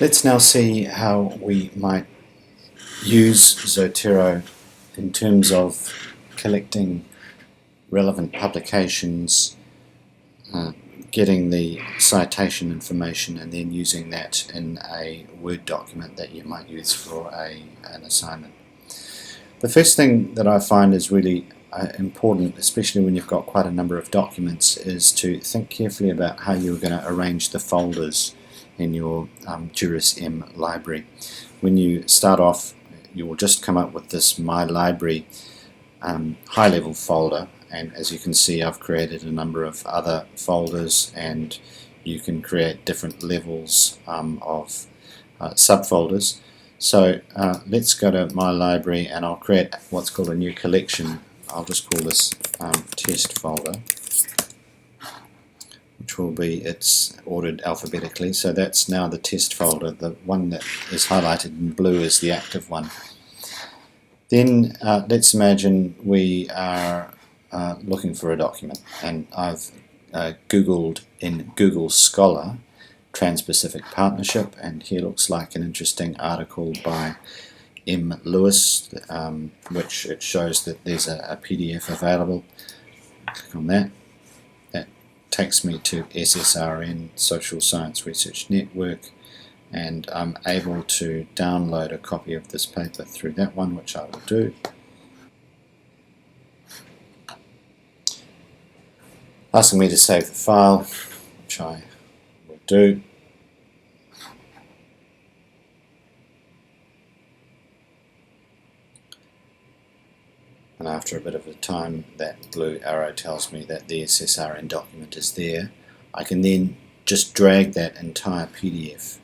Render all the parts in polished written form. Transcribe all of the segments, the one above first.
Let's now see how we might use Zotero in terms of collecting relevant publications, getting the citation information, and then using that in a Word document that you might use for an assignment. The first thing that I find is really important, especially when you've got quite a number of documents, is to think carefully about how you're going to arrange the folders in your Juris M library. When you start off, you will just come up with this My Library high-level folder, and as you can see, I've created a number of other folders, and you can create different levels of subfolders. So let's go to My Library, and I'll create what's called a new collection. I'll just call this test folder, which will be, it's ordered alphabetically, so that's now the test folder. The one that is highlighted in blue is the active one. Then let's imagine we are looking for a document, and I've Googled in Google Scholar Trans-Pacific Partnership, and here looks like an interesting article by M. Lewis, which it shows that there's a PDF available. Click on that. That takes me to SSRN, Social Science Research Network, and I'm able to download a copy of this paper through that one, which I will do. Asking me to save the file, which I will do. And after a bit of a time, that blue arrow tells me that the SSRN document is there. I can then just drag that entire PDF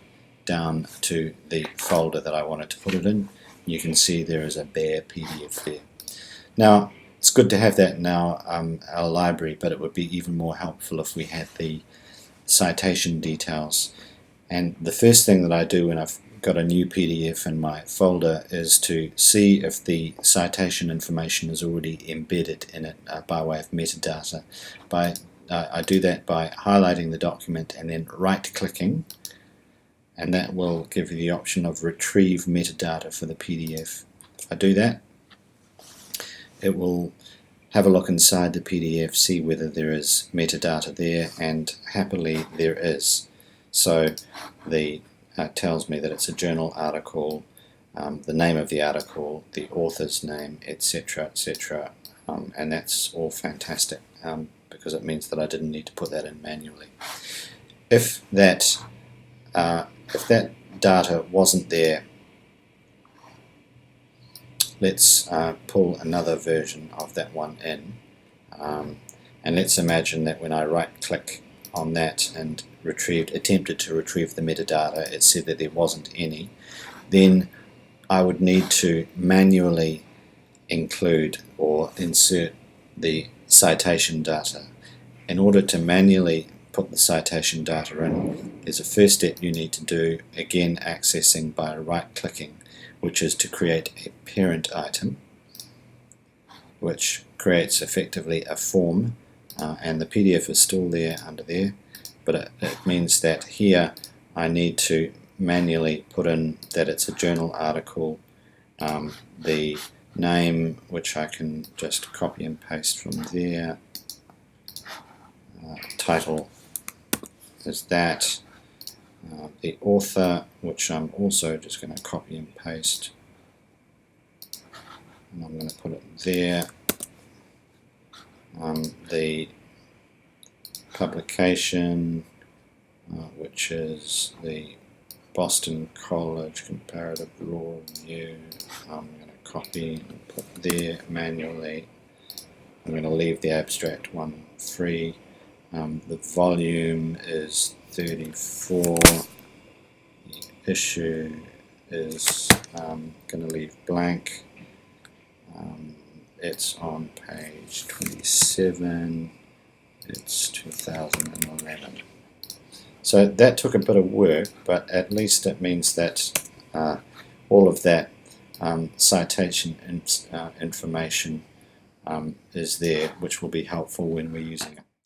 down to the folder that I wanted to put it in. You can see there is a bare PDF there. Now, it's good to have that in our library, but it would be even more helpful if we had the citation details. And the first thing that I do when I've got a new PDF in my folder is to see if the citation information is already embedded in it by way of metadata. I do that by highlighting the document and then right-clicking, and that will give you the option of retrieve metadata for the PDF. If I do that, it will have a look inside the PDF, see whether there is metadata there, and happily there is. So the tells me that it's a journal article, the name of the article, the author's name, etc., etc., and that's all fantastic because it means that I didn't need to put that in manually. If that data wasn't there, let's pull another version of that one in, and let's imagine that when I right-click on that and attempted to retrieve the metadata, it said that there wasn't any. Then I would need to manually include or insert the citation data. In order to manually put the citation data in, there's a first step you need to do, again accessing by right-clicking, which is to create a parent item, which creates effectively a form, and the PDF is still there under there, but it means that here I need to manually put in that it's a journal article, the name, which I can just copy and paste from there, title is that, the author, which I'm also just going to copy and paste, and I'm going to put it there, the publication, which is the Boston College Comparative Law Review. I'm going to copy and put there manually. I'm going to leave the abstract one free. The volume is 34. The issue is going to leave blank. It's on page 27. It's 2011. So that took a bit of work, but at least it means that all of that citation information is there, which will be helpful when we're using it.